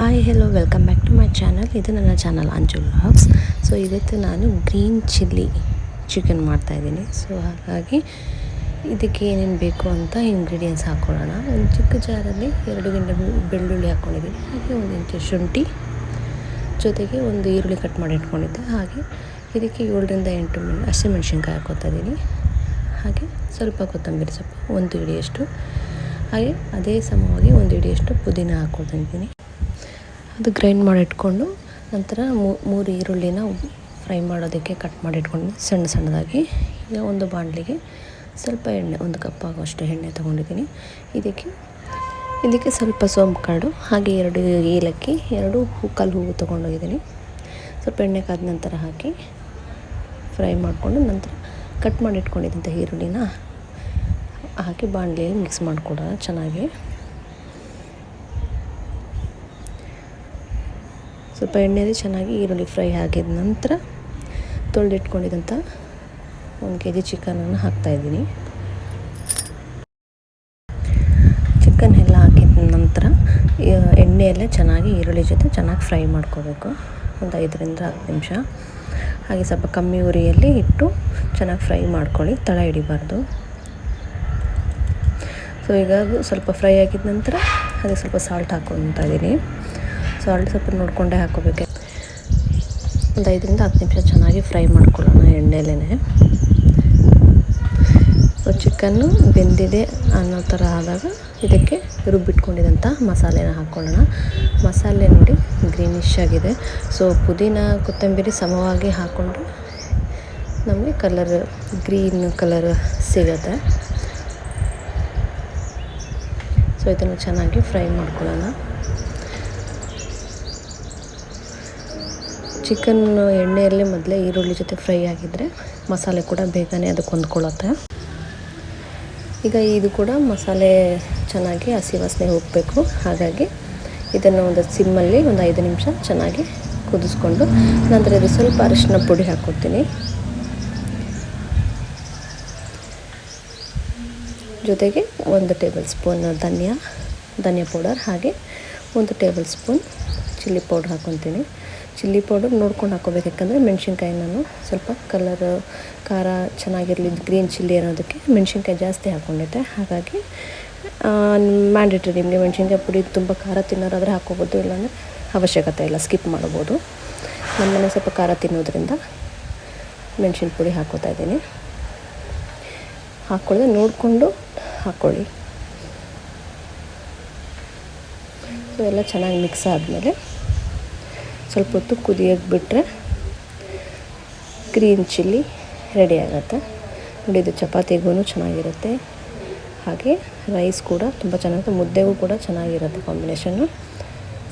Hi hello welcome back to my channel. ಇದು ನನ್ನ channel Anju vlogs. So ಇವತ್ತು ನಾನು ಗ್ರೀನ್ ಚಿಲ್ಲಿ ಚಿಕನ್ ಮಾಡ್ತಾಯಿದ್ದೀನಿ. ಸೊ ಹಾಗಾಗಿ ಇದಕ್ಕೆ ಏನೇನು ಬೇಕು ಅಂತ ಇಂಗ್ರೀಡಿಯೆಂಟ್ಸ್ ಹಾಕ್ಕೊಳ್ಳೋಣ. ಒಂದು ಚಿಕ್ಕ ಜಾರಲ್ಲಿ 2 ಗೆಡ್ಡೆ ಬೆಳ್ಳುಳ್ಳಿ ಹಾಕ್ಕೊಂಡಿದ್ದೀನಿ, ಹಾಗೆ 1 ಇಂಚು ಶುಂಠಿ, ಜೊತೆಗೆ ಒಂದು ಈರುಳ್ಳಿ ಕಟ್ ಮಾಡಿ ಇಟ್ಕೊಂಡಿದ್ದೆ. ಹಾಗೆ ಇದಕ್ಕೆ 7ರಿಂದ 8 ಹಸಿಮೆಣ್ಸಿನ್ಕಾಯಿ ಹಾಕ್ಕೊತಾ ಇದ್ದೀನಿ. ಹಾಗೆ ಸ್ವಲ್ಪ ಕೊತ್ತಂಬರಿ ಸೊಪ್ಪು 1 ಹಿಡಿಯಷ್ಟು, ಹಾಗೆ ಅದೇ ಸಮವಾಗಿ 1 ಹಿಡಿಯಷ್ಟು ಪುದೀನ ಹಾಕ್ಕೊತಾ ಇದ್ದೀನಿ. ಅದು ಗ್ರೈಂಡ್ ಮಾಡಿ ಇಟ್ಕೊಂಡು ನಂತರ 3 ಈರುಳ್ಳಿನ ಫ್ರೈ ಮಾಡೋದಕ್ಕೆ ಕಟ್ ಮಾಡಿ ಇಟ್ಕೊಂಡು ಸಣ್ಣದಾಗಿ. ಈಗ ಒಂದು ಬಾಣಲಿಗೆ ಸ್ವಲ್ಪ ಎಣ್ಣೆ, 1 ಕಪ್ ಆಗುವಷ್ಟು ಎಣ್ಣೆ ತೊಗೊಂಡಿದ್ದೀನಿ. ಇದಕ್ಕೆ ಸ್ವಲ್ಪ ಸೋಂಪು ಕಾಳು, ಹಾಗೆ 2 ಏಲಕ್ಕಿ, 2 ಕಲ್ಲು ಹೂವು ತೊಗೊಂಡೋಗಿದ್ದೀನಿ. ಸ್ವಲ್ಪ ಎಣ್ಣೆ ಕಾದ ನಂತರ ಹಾಕಿ ಫ್ರೈ ಮಾಡಿಕೊಂಡು ನಂತರ ಕಟ್ ಮಾಡಿ ಇಟ್ಕೊಂಡಿದ್ದಂಥ ಈರುಳ್ಳಿನ ಹಾಕಿ ಬಾಣಲಿಯಲ್ಲಿ ಮಿಕ್ಸ್ ಮಾಡಿಕೊಡೋಣ ಚೆನ್ನಾಗಿ. ಸ್ವಲ್ಪ ಎಣ್ಣೆಯಲ್ಲಿ ಚೆನ್ನಾಗಿ ಈರುಳ್ಳಿ ಫ್ರೈ ಆಗಿದ ನಂತರ ತೊಳೆದಿಟ್ಕೊಂಡಿದ್ದಂಥ 1 kg ಚಿಕನನ್ನು ಹಾಕ್ತಾಯಿದ್ದೀನಿ. ಚಿಕನ್ ಎಲ್ಲ ಹಾಕಿದ ನಂತರ ಎಣ್ಣೆಯಲ್ಲೇ ಚೆನ್ನಾಗಿ ಈರುಳ್ಳಿ ಜೊತೆ ಚೆನ್ನಾಗಿ ಫ್ರೈ ಮಾಡ್ಕೋಬೇಕು, ಒಂದು 5ರಿಂದ 10 ನಿಮಿಷ. ಹಾಗೆ ಸ್ವಲ್ಪ ಕಮ್ಮಿ ಉರಿಯಲ್ಲಿ ಇಟ್ಟು ಚೆನ್ನಾಗಿ ಫ್ರೈ ಮಾಡ್ಕೊಳ್ಳಿ, ತಳ ಹಿಡಿಬಾರ್ದು. ಸೊ ಈಗ ಅದು ಸ್ವಲ್ಪ ಫ್ರೈ ಆಗಿದ ನಂತರ ಅದಕ್ಕೆ ಸ್ವಲ್ಪ ಸಾಲ್ಟ್ ಹಾಕ್ಕೊತಾ ಇದ್ದೀನಿ. ಸಾಲ್ಟ್ ಸ್ವಲ್ಪ ನೋಡಿಕೊಂಡೇ ಹಾಕ್ಕೋಬೇಕು. ಒಂದು 5ರಿಂದ 10 ನಿಮಿಷ ಚೆನ್ನಾಗಿ ಫ್ರೈ ಮಾಡ್ಕೊಳ್ಳೋಣ ಎಣ್ಣೆಲೇ. ಸೊ ಚಿಕನ್ನು ಬೆಂದಿದೆ ಅನ್ನೋ ಥರ ಆದಾಗ ಇದಕ್ಕೆ ರುಬ್ಬಿಟ್ಕೊಂಡಿದ್ದಂಥ ಮಸಾಲೆನ ಹಾಕ್ಕೊಳ್ಳೋಣ. ಮಸಾಲೆ ನೋಡಿ ಗ್ರೀನಿಶ್ ಆಗಿದೆ. ಸೊ ಪುದೀನ ಕೊತ್ತಂಬರಿ ಸಮವಾಗಿ ಹಾಕ್ಕೊಂಡು ನಮಗೆ ಗ್ರೀನ್ ಕಲರ್ ಸಿಗುತ್ತೆ. ಸೊ ಇದನ್ನು ಚೆನ್ನಾಗಿ ಫ್ರೈ ಮಾಡ್ಕೊಳ್ಳೋಣ. ಚಿಕನ್ ಎಣ್ಣೆಯಲ್ಲಿ ಮೊದಲೇ ಈರುಳ್ಳಿ ಜೊತೆ ಫ್ರೈ ಆಗಿದ್ದರೆ ಮಸಾಲೆ ಕೂಡ ಬೇಗನೆ ಅದಕ್ಕೆ ಹೊಂದ್ಕೊಳ್ಳುತ್ತೆ. ಈಗ ಇದು ಕೂಡ ಮಸಾಲೆ ಚೆನ್ನಾಗಿ ಹಸಿ ವಾಸನೆ ಹೋಗಬೇಕು. ಹಾಗಾಗಿ ಇದನ್ನು ಒಂದು ಸಿಮ್ಮಲ್ಲಿ ಒಂದು 5 ನಿಮಿಷ ಚೆನ್ನಾಗಿ ಕುದಿಸ್ಕೊಂಡು ನಂತರ ಇದು ಸ್ವಲ್ಪ ಅರಿಶಿನ ಪುಡಿ ಹಾಕ್ಕೊಡ್ತೀನಿ. ಜೊತೆಗೆ 1 ಟೇಬಲ್ ಸ್ಪೂನ್ ಧನಿಯಾ ಪೌಡರ್, ಹಾಗೆ 1 ಟೇಬಲ್ ಸ್ಪೂನ್ ಚಿಲ್ಲಿ ಪೌಡ್ರ್ ಹಾಕ್ಕೊತೀನಿ. ಚಿಲ್ಲಿ ಪೌಡರ್ ನೋಡ್ಕೊಂಡು ಹಾಕ್ಕೋಬೇಕು, ಯಾಕಂದರೆ ಮೆಣಸಿನ್ಕಾಯಿ ನಾನು ಸ್ವಲ್ಪ ಖಾರ ಚೆನ್ನಾಗಿರಲಿ, ಗ್ರೀನ್ ಚಿಲ್ಲಿ ಅನ್ನೋದಕ್ಕೆ ಮೆಣಸಿನ್ಕಾಯಿ ಜಾಸ್ತಿ ಹಾಕ್ಕೊಂಡಿದ್ದೆ. ಹಾಗಾಗಿ ಮ್ಯಾಂಡೇಟ್ರಿ, ನಿಮಗೆ ಮೆಣಸಿನ್ಕಾಯಿ ಪುಡಿ ತುಂಬ ಖಾರ ತಿನ್ನೋರಾದರೆ ಹಾಕ್ಕೋಬೋದು, ಇಲ್ಲಾಂದರೆ ಅವಶ್ಯಕತೆ ಇಲ್ಲ, ಸ್ಕಿಪ್ ಮಾಡ್ಬೋದು. ನಮ್ಮನೆ ಸ್ವಲ್ಪ ಖಾರ ತಿನ್ನೋದ್ರಿಂದ ಮೆಣಸಿನ ಪುಡಿ ಹಾಕ್ಕೋತಾ ಇದ್ದೀನಿ. ಹಾಕ್ಕೊಳ್ಳದೆ ನೋಡಿಕೊಂಡು ಹಾಕ್ಕೊಳ್ಳಿ. ಸೊ ಎಲ್ಲ ಚೆನ್ನಾಗಿ ಮಿಕ್ಸ್ ಆದಮೇಲೆ ಸ್ವಲ್ಪ ಹೊತ್ತು ಕುದಿಯೋಕ್ಕೆ ಬಿಟ್ಟರೆ ಗ್ರೀನ್ ಚಿಲ್ಲಿ ರೆಡಿ ಆಗುತ್ತೆ. ನೋಡಿ, ಇದು ಚಪಾತಿಗೂ ಚೆನ್ನಾಗಿರುತ್ತೆ, ಹಾಗೆ ರೈಸ್ ಕೂಡ ತುಂಬ ಚೆನ್ನಾಗಿರುತ್ತೆ, ಮುದ್ದೆಗೂ ಕೂಡ ಚೆನ್ನಾಗಿರುತ್ತೆ ಕಾಂಬಿನೇಷನ್ನು.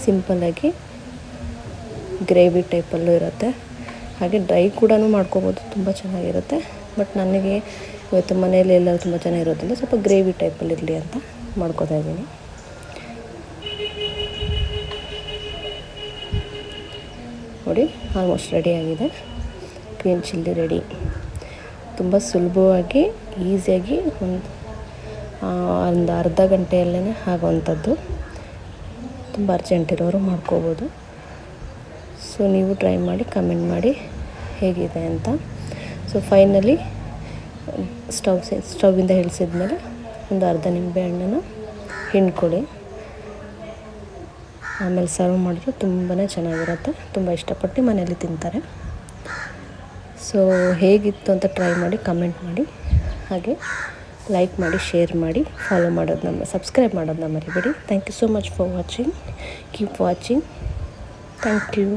ಸಿಂಪಲ್ಲಾಗಿ ಗ್ರೇವಿ ಟೈಪಲ್ಲೂ ಇರುತ್ತೆ, ಹಾಗೆ ಡ್ರೈ ಕೂಡ ಮಾಡ್ಕೋಬೋದು, ತುಂಬ ಚೆನ್ನಾಗಿರುತ್ತೆ. ಬಟ್ ನನಗೆ ಇವತ್ತು ಮನೆಯಲ್ಲಿ ಎಲ್ಲರೂ ತುಂಬ ಜನ ಇರೋದ್ರಿಂದ ಸ್ವಲ್ಪ ಗ್ರೇವಿ ಟೈಪಲ್ಲಿ ಇರಲಿ ಅಂತ ಮಾಡ್ಕೋತಾ ಇದ್ದೀನಿ. ನೋಡಿ, ಆಲ್ಮೋಸ್ಟ್ ರೆಡಿಯಾಗಿದೆ. Green chilli ready. ತುಂಬ ಸುಲಭವಾಗಿ ಈಸಿಯಾಗಿ ಒಂದು ಅರ್ಧ ಗಂಟೆಯಲ್ಲೇ ಆಗೋವಂಥದ್ದು. ತುಂಬ ಅರ್ಜೆಂಟ್ ಇರೋರು ಮಾಡ್ಕೋಬೋದು. ಸೊ ನೀವು ಟ್ರೈ ಮಾಡಿ ಕಮೆಂಟ್ ಮಾಡಿ ಹೇಗಿದೆ ಅಂತ. ಸೊ ಫೈನಲಿ ಸ್ಟವ್ವಿಂದ ಇಳಿಸಿದ್ಮೇಲೆ ಒಂದು ಅರ್ಧ ನಿಂಬೆ ಹಣ್ಣನ್ನು ಹಿಂಡ್ಕೊಳ್ಳಿ. ಆಮೇಲೆ ಸರ್ವ್ ಮಾಡಿದ್ರೆ ತುಂಬಾ ಚೆನ್ನಾಗಿರುತ್ತೆ, ತುಂಬ ಇಷ್ಟಪಟ್ಟು ಮನೆಯಲ್ಲಿ ತಿಂತಾರೆ. ಸೊ ಹೇಗಿತ್ತು ಅಂತ ಟ್ರೈ ಮಾಡಿ ಕಮೆಂಟ್ ಮಾಡಿ, ಹಾಗೆ ಲೈಕ್ ಮಾಡಿ, ಶೇರ್ ಮಾಡಿ, ಸಬ್ಸ್ಕ್ರೈಬ್ ಮಾಡೋದನ್ನ ಮರಿಬೇಡಿ. Thank you so much for watching. Keep watching. Thank you.